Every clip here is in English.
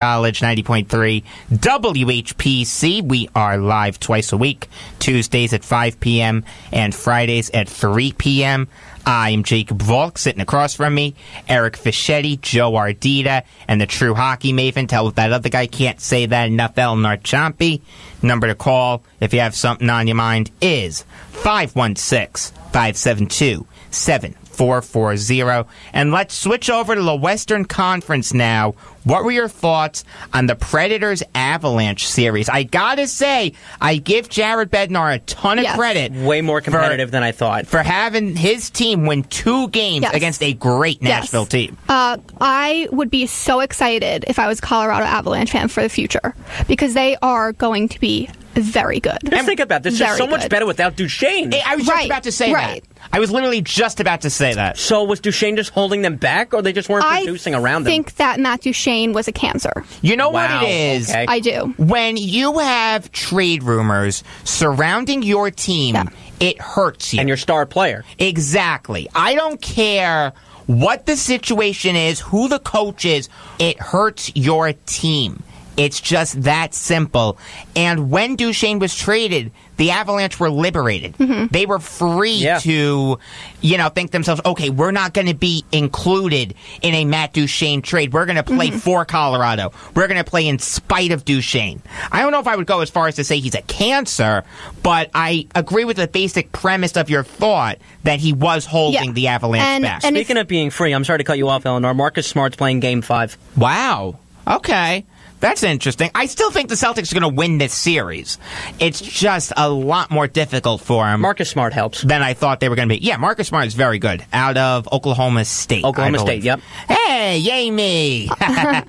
College 90.3 WHPC. We are live twice a week, Tuesdays at 5 p.m. and Fridays at 3 p.m. I'm Jacob Volk. Sitting across from me, Eric Fischetti, Joe Ardita, and the true hockey maven. Tell that other guy can't say that enough, Eleanor Chompy. Number to call if you have something on your mind is 516-572-7440. And let's switch over to the Western Conference now. What were your thoughts on the Predators Avalanche series? I gotta say, I give Jared Bednar a ton of credit. Way more competitive than I thought. For having his team win 2 games against a great Nashville team. I would be so excited if I was a Colorado Avalanche fan for the future, because they are going to be very good. Just think about this. They're so much better without Duchesne. I was just about to say that. I was literally just about to say that. So was Duchesne just holding them back, or they just weren't producing around them? I think that Matt Duchesne was a cancer. You know what it is? Okay. I do. When you have trade rumors surrounding your team, it hurts you. And your star player. Exactly. I don't care what the situation is, who the coach is, it hurts your team. It's just that simple. And when Duchesne was traded, the Avalanche were liberated. Mm-hmm. They were free to, think themselves, okay, we're not going to be included in a Matt Duchesne trade. We're going to play for Colorado. We're going to play in spite of Duchesne. I don't know if I would go as far as to say he's a cancer, but I agree with the basic premise of your thought that he was holding the Avalanche back. Speaking of being free, I'm sorry to cut you off, Eleanor. Marcus Smart's playing Game 5. Wow. Okay. That's interesting. I still think the Celtics are going to win this series. It's just a lot more difficult for him. Marcus Smart helps. Than I thought they were going to be. Yeah, Marcus Smart is very good. Out of Oklahoma State. Oklahoma State, yep. Hey, yay me. But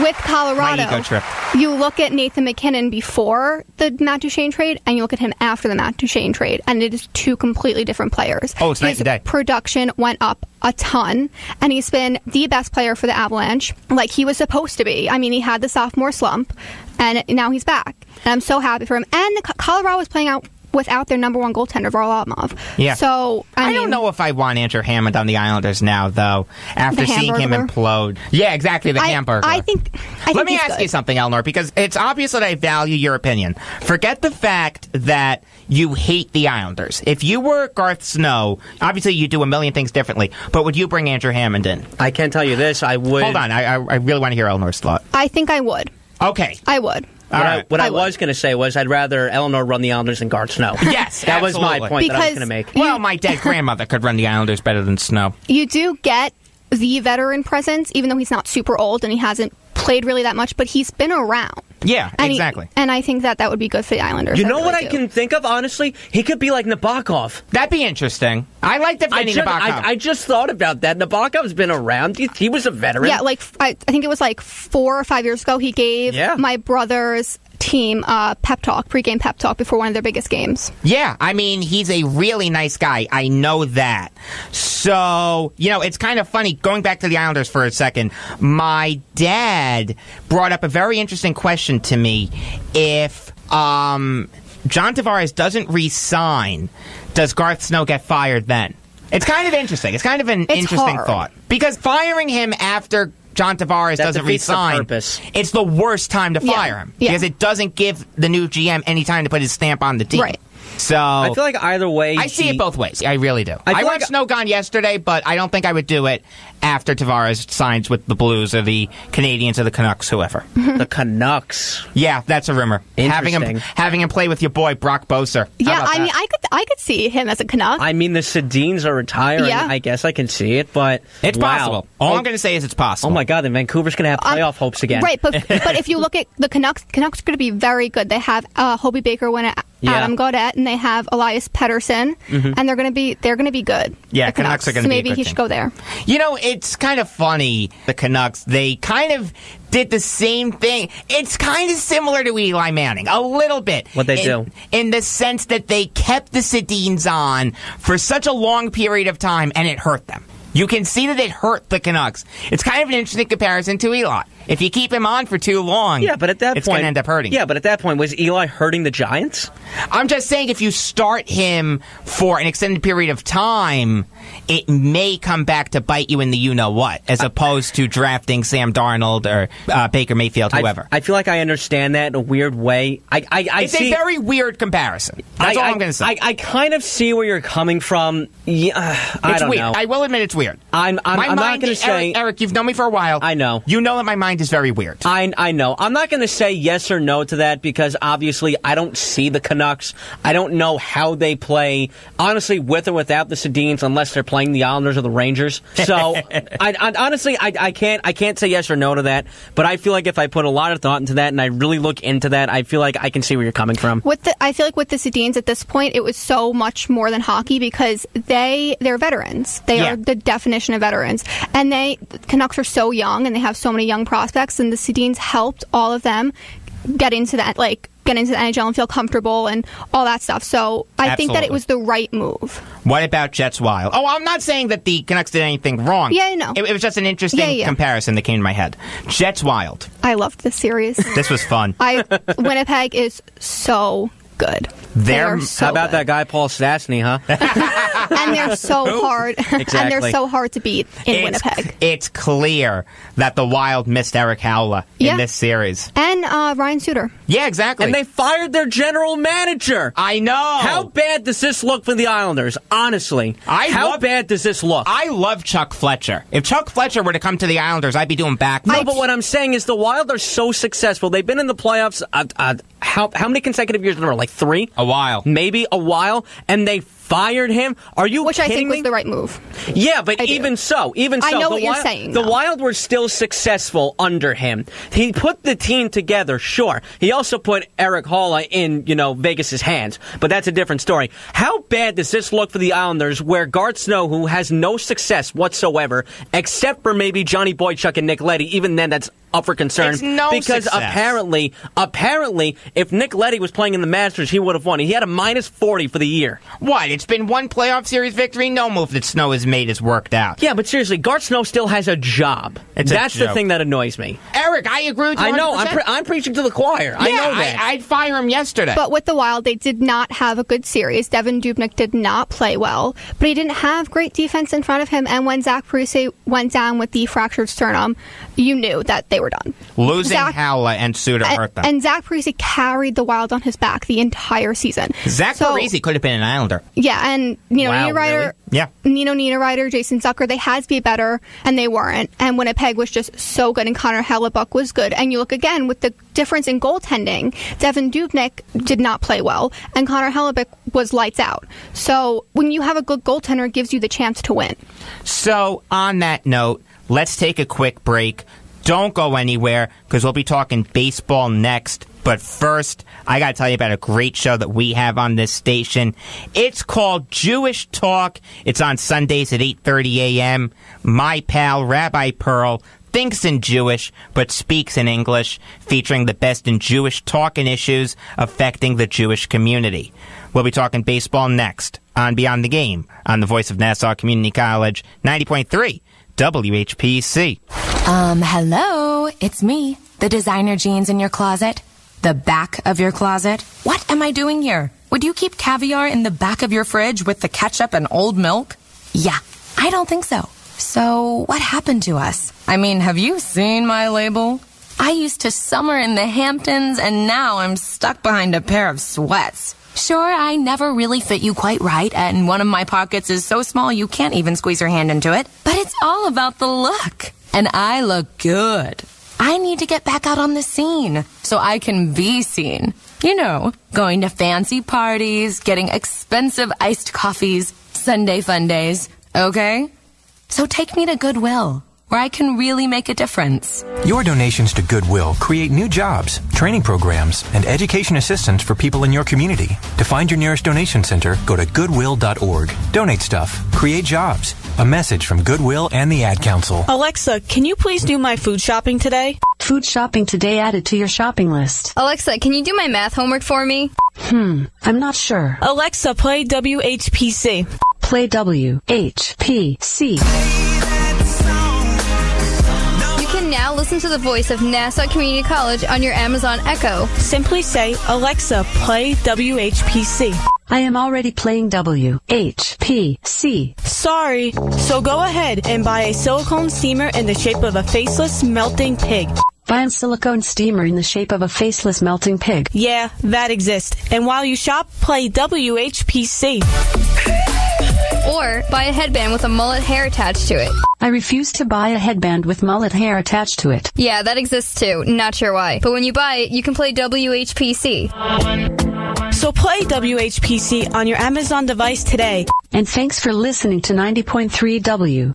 with Colorado, my ego trip. You look at Nathan McKinnon before the Matt Duchesne trade, and you look at him after the Matt Duchesne trade, and it is 2 completely different players. Oh, it's night and day. His production went up a ton, and he's been the best player for the Avalanche, like he was supposed to be. I mean, he had the sophomore slump, and now he's back. And I'm so happy for him. And Colorado was playing out without their number 1 goaltender, Varlamov. Yeah. So, I don't know if I want Andrew Hammond on the Islanders now, though, after seeing him implode. Yeah, exactly, the hamburger. I think Let me ask you something, Eleanor, because it's obvious that I value your opinion. Forget the fact that you hate the Islanders. If you were Garth Snow, obviously you do a million things differently, but would you bring Andrew Hammond in? I can tell you this, I would. Hold on, I really want to hear Eleanor's thought. I think I would. Okay. I would. What I was going to say was I'd rather Eleanor run the Islanders than Garth Snow. Yes, that was my point that I was going to make. Well, my dead grandmother could run the Islanders better than Snow. You do get the veteran presence, even though he's not super old and he hasn't played really that much, but he's been around. Yeah, exactly. And I think that would be good for the Islanders. You know what I can think of, honestly? He could be like Nabokov. That'd be interesting. I like defending Nabokov. I just thought about that. Nabokov's been around. He was a veteran. Yeah, I think it was 4 or 5 years ago he gave my brother's team pregame pep talk before one of their biggest games. Yeah, I mean, he's a really nice guy. I know that. So, it's kind of funny. Going back to the Islanders for a second, my dad brought up a very interesting question to me. If John Tavares doesn't re-sign, does Garth Snow get fired then? It's kind of interesting. It's kind of an interesting thought. Because firing him after John Tavares doesn't resign, it's the worst time to fire him. Because it doesn't give the new GM any time to put his stamp on the team. Right. So I feel like either way, I see it both ways. I really do. I want Snow gone yesterday, but I don't think I would do it after Tavares signs with the Blues or the Canadians or the Canucks, whoever. The Canucks. Yeah, that's a rumor. Having him play with your boy Brock Boeser. Yeah, I mean, I could see him as a Canuck. I mean, the Sedins are retiring. Yeah. I guess I can see it, but it's possible. All I'm going to say is it's possible. Oh my God, then Vancouver's going to have playoff hopes again. Right, but if you look at the Canucks are going to be very good. They have Hobie Baker win it. Adam Gaudette, and they have Elias Pettersson, and they're going to be good. Yeah, the Canucks are going to be a good maybe he should go there. It's kind of funny. The Canucks, they kind of did the same thing. It's kind of similar to Eli Manning, a little bit. What they do? In the sense that they kept the Sedins on for such a long period of time, and it hurt them. You can see that it hurt the Canucks. It's kind of an interesting comparison to Eli. If you keep him on for too long, but at that it's point, going to end up hurting. Yeah, but at that point, was Eli hurting the Giants? I'm just saying if you start him for an extended period of time, it may come back to bite you in the you-know-what, as opposed to drafting Sam Darnold or Baker Mayfield, whoever. I feel like I understand that in a weird way. It's a very weird comparison. That's all I'm going to say. I kind of see where you're coming from. Yeah, I don't weird. know. I will admit it's weird. I'm not going to say... Eric, you've known me for a while. I know. You know that my mind is very weird. I know. I'm not going to say yes or no to that because obviously I don't see the Canucks. I don't know how they play, honestly, with or without the Sedins, unless they're playing the Islanders or the Rangers. So, honestly, I can't say yes or no to that, but I feel like if I put a lot of thought into that and I really look into that, I feel like I can see where you're coming from. I feel like with the Sedins at this point, it was so much more than hockey because they're veterans. They are the definition of veterans. And the Canucks are so young and they have so many young prospects, and the Sedins helped all of them get into the NHL and feel comfortable and all that stuff. So I think that it was the right move. What about Jets Wild? Oh, I'm not saying that the Canucks did anything wrong. Yeah, I know. It was just an interesting comparison that came to my head. Jets Wild. I loved this series. This was fun. Winnipeg is so good. How about that guy Paul Stastny, huh? And they're so hard. Exactly. And they're so hard to beat in Winnipeg. It's clear that the Wild missed Eric Howla in this series. And Ryan Suter. Yeah, exactly. And they fired their general manager. I know. How bad does this look for the Islanders? Honestly. How bad does this look? I love Chuck Fletcher. If Chuck Fletcher were to come to the Islanders, I'd be doing back. No, but what I'm saying is the Wild are so successful. They've been in the playoffs how many consecutive years in a row? Like 3? A while. Maybe a while. And they fired him? Are you Which kidding I think me? was the right move. Yeah, but even so. I know what you're saying. The Wild were still successful under him. He put the team together, sure. He also put Eric Halla in, Vegas's hands, but that's a different story. How bad does this look for the Islanders where Garth Snow, who has no success whatsoever, except for maybe Johnny Boychuk and Nick Leddy, even then that's up for concern. It's no because success. apparently, if Nick Leddy was playing in the Masters, he would have won. He had a -40 for the year. What? It's been one playoff series victory? No move that Snow has made has worked out. Yeah, but seriously, Garth Snow still has a job. That's the thing that annoys me. Eric, I agree with you 100%. I know. I'm preaching to the choir. I know that. I'd fire him yesterday. But with the Wild, they did not have a good series. Devin Dubnyk did not play well, but he didn't have great defense in front of him. And when Zach Parise went down with the fractured sternum, you knew that they were done. Losing Howla and Suter hurt them. And Zach Parise carried the Wild on his back the entire season. Zach Parise could have been an Islander. Yeah, and Nina Ryder, really? Yeah. Nina Ryder, Jason Zucker, they had to be better, and they weren't. And Winnipeg was just so good, and Connor Hellebuyck was good. And you look again with the difference in goaltending. Devin Dubnyk did not play well, and Connor Hellebuyck was lights out. So when you have a good goaltender, it gives you the chance to win. So on that note, let's take a quick break. Don't go anywhere, because we'll be talking baseball next. But first, I got to tell you about a great show that we have on this station. It's called Jewish Talk. It's on Sundays at 8:30 a.m. My pal, Rabbi Pearl, thinks in Jewish, but speaks in English, featuring the best in Jewish talk and issues affecting the Jewish community. We'll be talking baseball next on Beyond the Game on the Voice of Nassau Community College, 90.3 WHPC. Hello, it's me, the designer jeans in your closet. The back of your closet? What am I doing here? Would you keep caviar in the back of your fridge with the ketchup and old milk? Yeah, I don't think so. So, what happened to us? I mean, have you seen my label? I used to summer in the Hamptons, and now I'm stuck behind a pair of sweats. Sure, I never really fit you quite right, and one of my pockets is so small you can't even squeeze your hand into it. But it's all about the look. And I look good. I need to get back out on the scene so I can be seen. You know, going to fancy parties, getting expensive iced coffees, Sunday fun days, okay? So take me to Goodwill, where I can really make a difference. Your donations to Goodwill create new jobs, training programs, and education assistance for people in your community. To find your nearest donation center, go to goodwill.org. Donate stuff. Create jobs. A message from Goodwill and the Ad Council. Alexa, can you please do my food shopping today? Food shopping today added to your shopping list. Alexa, can you do my math homework for me? I'm not sure. Alexa, play WHPC. play WHPC. You can now listen to the voice of Nassau Community College on your Amazon Echo. Simply say, Alexa, play WHPC. I am already playing WHPC. Sorry. So go ahead and buy a silicone steamer in the shape of a faceless melting pig. Buy a silicone steamer in the shape of a faceless melting pig. Yeah, that exists. And while you shop, play WHPC. Or buy a headband with a mullet hair attached to it. I refuse to buy a headband with mullet hair attached to it. Yeah, that exists too. Not sure why. But when you buy it, you can play WHPC. So play WHPC on your Amazon device today. And thanks for listening to 90.3 WHPC.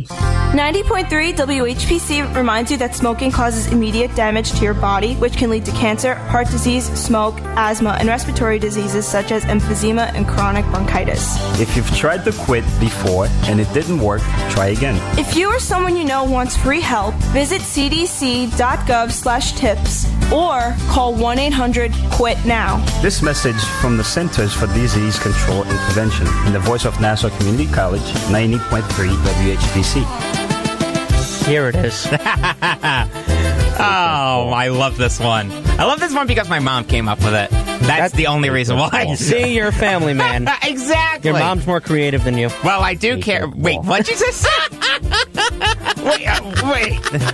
90.3 WHPC reminds you that smoking causes immediate damage to your body, which can lead to cancer, heart disease, smoke, asthma, and respiratory diseases such as emphysema and chronic bronchitis. If you've tried to quit before and it didn't work, try again. If you or someone you know wants free help, visit cdc.gov/tips or call 1-800-QUIT-NOW. This message from the Centers for Disease Control and Prevention in the voice of Nassau Community College, 90.3 WHPC. Here it is. Oh, I love this one. I love this one because my mom came up with it. That's the only reason why. See, you're a family man. Exactly. Your mom's more creative than you. Well, I do care. Wait, what'd you just say? Wait.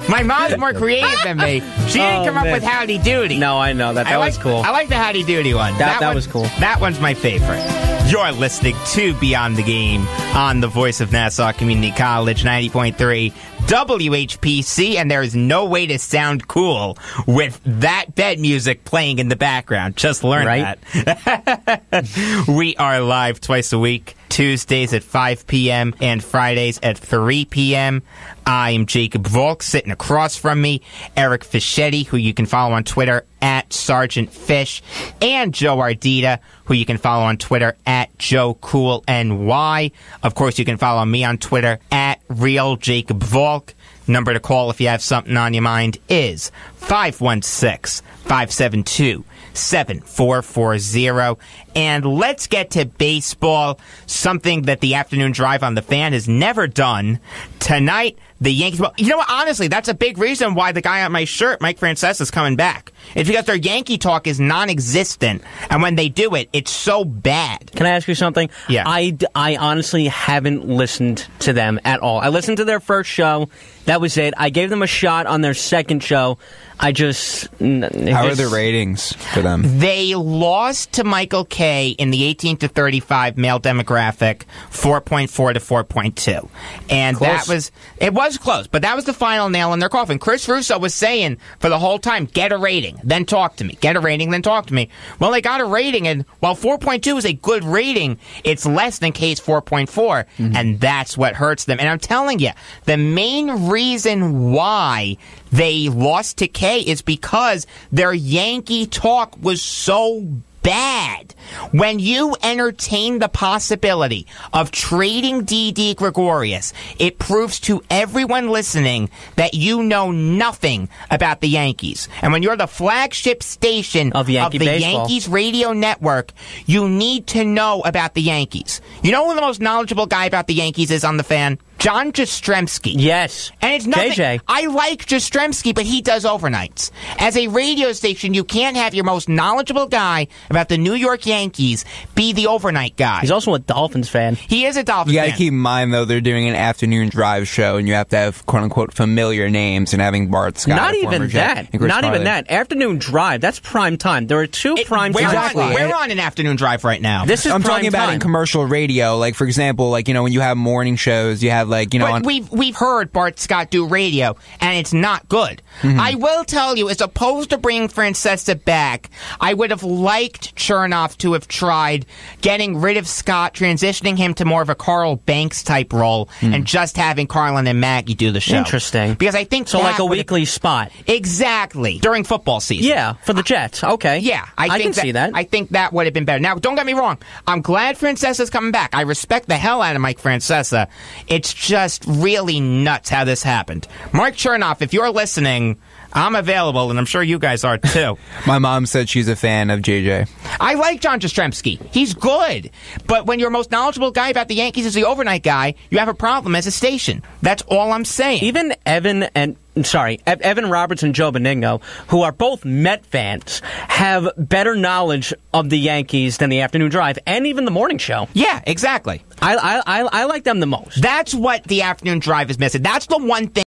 My mom's more creative than me. She didn't come up with Howdy Doody. No, I know. That was cool. I like the Howdy Doody one. That was cool. That one's my favorite. You're listening to Beyond the Game on the voice of Nassau Community College, 90.3 WHPC, and there is no way to sound cool with that bed music playing in the background. Just learn that. We are live twice a week, Tuesdays at 5 p.m. and Fridays at 3 p.m. I'm Jacob Volk. Sitting across from me, Eric Fischetti, who you can follow on Twitter at Sergeant Fish, and Joe Ardita, who you can follow on Twitter at JoeCoolNY. Of course, you can follow me on Twitter at RealJacobVolk. Number to call if you have something on your mind is 516-572-7440. And let's get to baseball, something that the afternoon drive on the Fan has never done. Tonight, the Yankees... Well, you know what? Honestly, that's a big reason why the guy on my shirt, Mike Francesa, is coming back. It's because their Yankee talk is non-existent. And when they do it, it's so bad. Can I ask you something? Yeah. I honestly haven't listened to them at all. I listened to their first show. That was it. I gave them a shot on their second show. How are the ratings for them? They lost to Michael Kay in the 18 to 35 male demographic, 4.4 to 4.2. And Close. it was close, but that was the final nail in their coffin. Chris Russo was saying for the whole time, get a rating, then talk to me. Get a rating, then talk to me. Well, they got a rating, and while 4.2 is a good rating, it's less than Kay's 4.4, and that's what hurts them. And I'm telling you, the main reason why they lost to Kay is because their Yankee talk was so bad. When you entertain the possibility of trading D.D. Gregorius, it proves to everyone listening that you know nothing about the Yankees. And when you're the flagship station of the Yankees radio network, you need to know about the Yankees. You know who the most knowledgeable guy about the Yankees is on the Fan? John Jastrzemski. Yes. And it's nothing. JJ. I like Jastrzemski, but he does overnights. As a radio station, you can't have your most knowledgeable guy about the New York Yankees be the overnight guy. He's also a Dolphins fan. He is a Dolphins You fan. got to keep in mind, though, they're doing an afternoon drive show, and you have to have quote-unquote familiar names, and having Bart Scott. Not even that. Not even that. Afternoon drive, that's prime time. There are two prime time. We're on an afternoon drive right now. This is I'm prime talking about time. in commercial radio. Like, for example, like, when you have morning shows, you have, like, But we've heard Bart Scott do radio, and it's not good. I will tell you, as opposed to bringing Francesa back, I would have liked Chernoff to have tried getting rid of Scott, transitioning him to more of a Carl Banks type role, and just having Carlin and Maggie do the show. Interesting. Because I think so, like a weekly spot. Exactly. During football season. Yeah, for the Jets. Okay. Yeah, I can see that. I think that would have been better. Now, don't get me wrong. I'm glad Francesa's coming back. I respect the hell out of Mike Francesa. It's just really nuts how this happened. Mark Chernoff, if you're listening, I'm available, and I'm sure you guys are too. My mom said she's a fan of JJ. I like John Jastrzemski. He's good. But when your most knowledgeable guy about the Yankees is the overnight guy, you have a problem as a station. That's all I'm saying. Even Evan Roberts and Joe Benigno, who are both Met fans, have better knowledge of the Yankees than the afternoon drive and even the morning show. Yeah, exactly. I like them the most. That's what the afternoon drive is missing. That's the one thing